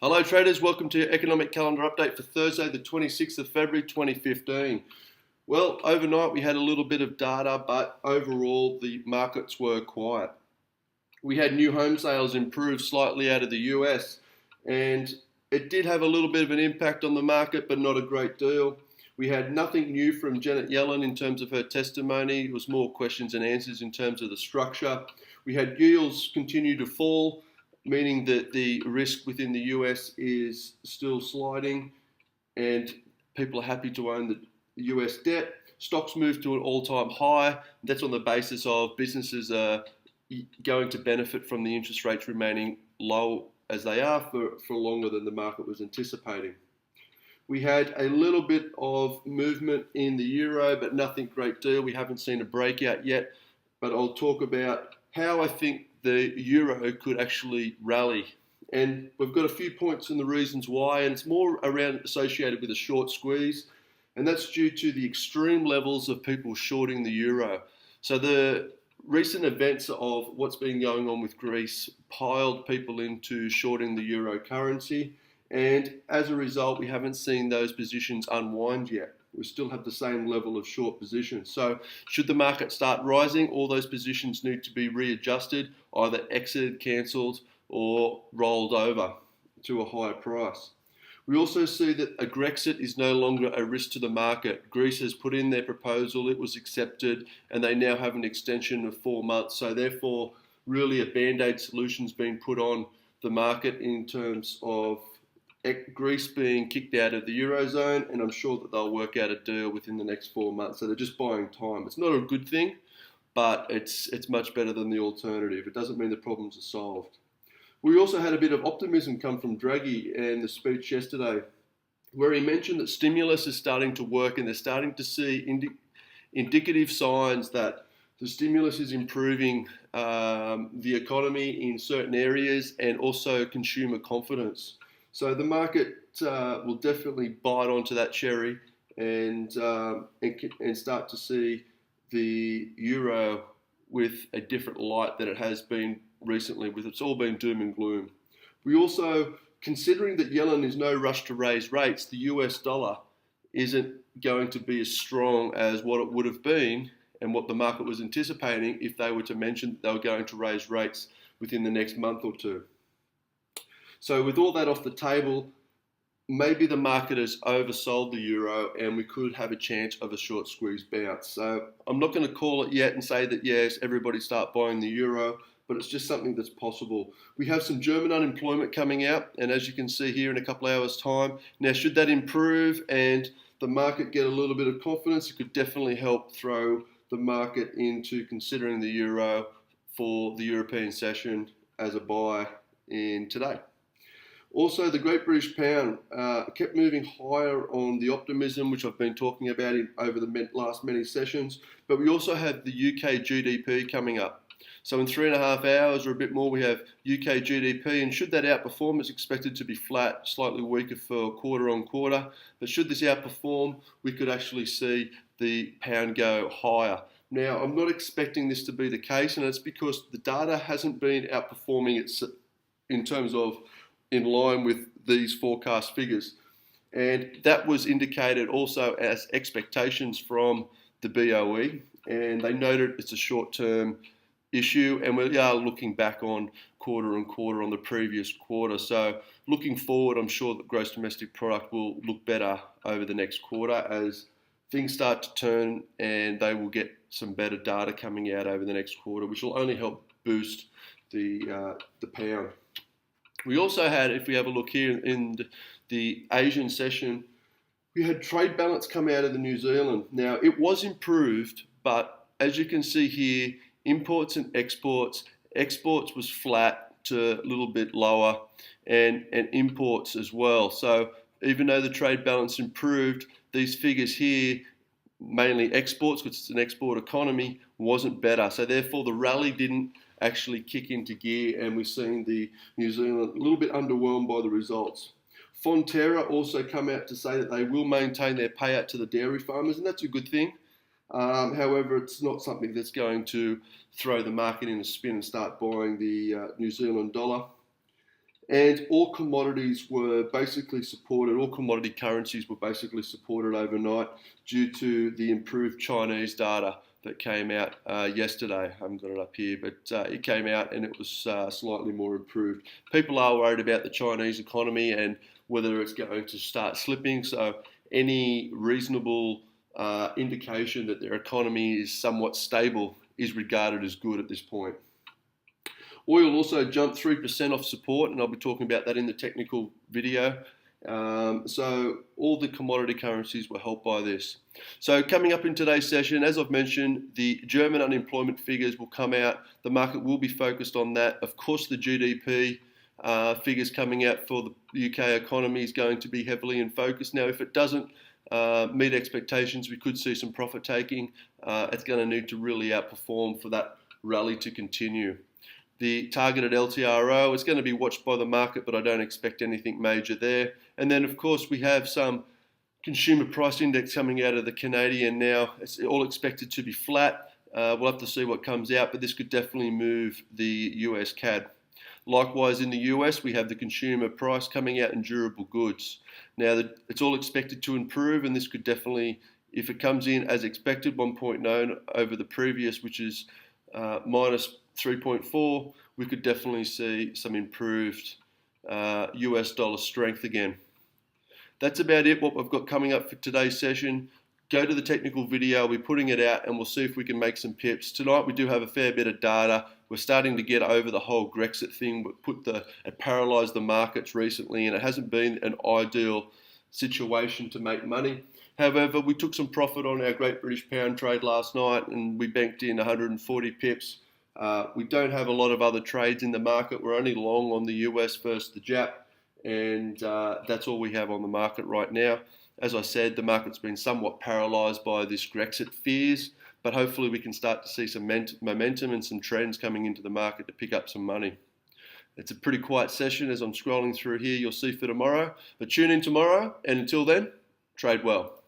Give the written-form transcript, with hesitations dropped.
Hello traders, welcome to your economic calendar update for Thursday the 26th of February 2015. Well, overnight we had a little bit of data, but overall the markets were quiet. We had new home sales improve slightly out of the US, and it did have a little bit of an impact on the market, but not a great deal. We had nothing new from Janet Yellen in terms of her testimony. It was more questions and answers in terms of the structure. We had yields continue to fall, meaning that the risk within the US is still sliding and people are happy to own the US debt. Stocks moved to an all-time high. That's on the basis of businesses are going to benefit from the interest rates remaining low as they are for longer than the market was anticipating. We had a little bit of movement in the euro, but nothing great deal. We haven't seen a breakout yet, but I'll talk about how I think the euro could actually rally. And we've got a few points and the reasons why, and it's more around associated with a short squeeze, and that's due to the extreme levels of people shorting the euro. So the recent events of what's been going on with Greece piled people into shorting the euro currency, and as a result, we haven't seen those positions unwind yet. We still have the same level of short positions. So should the market start rising, all those positions need to be readjusted, either exited, cancelled, or rolled over to a higher price. We also see that a Grexit is no longer a risk to the market. Greece has put in their proposal, it was accepted, and they now have an extension of 4 months. So therefore, really a band-aid solution's been put on the market in terms of Greece being kicked out of the Eurozone, and I'm sure that they'll work out a deal within the next 4 months. So they're just buying time. It's not a good thing, but it's much better than the alternative. It doesn't mean the problems are solved. We also had a bit of optimism come from Draghi in the speech yesterday, where he mentioned that stimulus is starting to work and they're starting to see indicative signs that the stimulus is improving the economy in certain areas and also consumer confidence. So the market will definitely bite onto that cherry and start to see the euro with a different light than it has been recently, with it's all been doom and gloom. We also, considering that Yellen is no rush to raise rates, the US dollar isn't going to be as strong as what it would have been and what the market was anticipating if they were to mention that they were going to raise rates within the next month or two. So with all that off the table, maybe the market has oversold the euro and we could have a chance of a short squeeze bounce. So I'm not going to call it yet and say that yes, everybody start buying the euro, but it's just something that's possible. We have some German unemployment coming out, and as you can see here in a couple of hours' time. Now, should that improve and the market get a little bit of confidence, it could definitely help throw the market into considering the euro for the European session as a buy in today. Also, the Great British Pound kept moving higher on the optimism, which I've been talking about over the last many sessions. But we also have the UK GDP coming up. So in 3.5 hours or a bit more, we have UK GDP. And should that outperform, it's expected to be flat, slightly weaker for quarter on quarter. But should this outperform, we could actually see the pound go higher. Now, I'm not expecting this to be the case, and it's because the data hasn't been outperforming it in terms of in line with these forecast figures. And that was indicated also as expectations from the BOE, and they noted it's a short-term issue, and we are looking back on quarter on quarter on the previous quarter. So looking forward, I'm sure that gross domestic product will look better over the next quarter as things start to turn, and they will get some better data coming out over the next quarter, which will only help boost the pound. We also had, if we have a look here in the Asian session, we had trade balance come out of the New Zealand. Now, it was improved, but as you can see here, imports and exports was flat to a little bit lower, and imports as well. So even though the trade balance improved, these figures here, mainly exports, because it's an export economy, wasn't better. So therefore, the rally didn't actually kick into gear, and we've seen the New Zealand a little bit underwhelmed by the results. Fonterra also come out to say that they will maintain their payout to the dairy farmers, and that's a good thing. However, it's not something that's going to throw the market in a spin and start buying the New Zealand dollar. And all commodities were basically supported, all commodity currencies were basically supported overnight due to the improved Chinese data that came out yesterday. I haven't got it up here, but it came out and it was slightly more improved. People are worried about the Chinese economy and whether it's going to start slipping, so any reasonable indication that their economy is somewhat stable is regarded as good at this point. Oil also jumped 3% off support, and I'll be talking about that in the technical video. So all the commodity currencies were helped by this. So coming up in today's session, as I've mentioned, the German unemployment figures will come out. The market will be focused on that. Of course, the GDP figures coming out for the UK economy is going to be heavily in focus. Now, if it doesn't meet expectations, we could see some profit taking. It's going to need to really outperform for that rally to continue. The targeted LTRO is going to be watched by the market, but I don't expect anything major there. And then, of course, we have some consumer price index coming out of the Canadian now. It's all expected to be flat. We'll have to see what comes out, but this could definitely move the US CAD. Likewise, in the US, we have the consumer price coming out in durable goods. Now, it's all expected to improve, and this could definitely, if it comes in as expected, 1.9 over the previous, which is minus 3.4, we could definitely see some improved US dollar strength again. That's about it, what we've got coming up for today's session. Go to the technical video, I'll be putting it out, and we'll see if we can make some pips. Tonight we do have a fair bit of data. We're starting to get over the whole Brexit thing, but it paralysed the markets recently, and it hasn't been an ideal situation to make money. However, we took some profit on our Great British Pound trade last night, and we banked in 140 pips. We don't have a lot of other trades in the market. We're only long on the US versus the Jap, and that's all we have on the market right now. As I said, the market's been somewhat paralysed by this Brexit fears, but hopefully we can start to see some momentum and some trends coming into the market to pick up some money. It's a pretty quiet session as I'm scrolling through here. You'll see for tomorrow, but tune in tomorrow, and until then, trade well.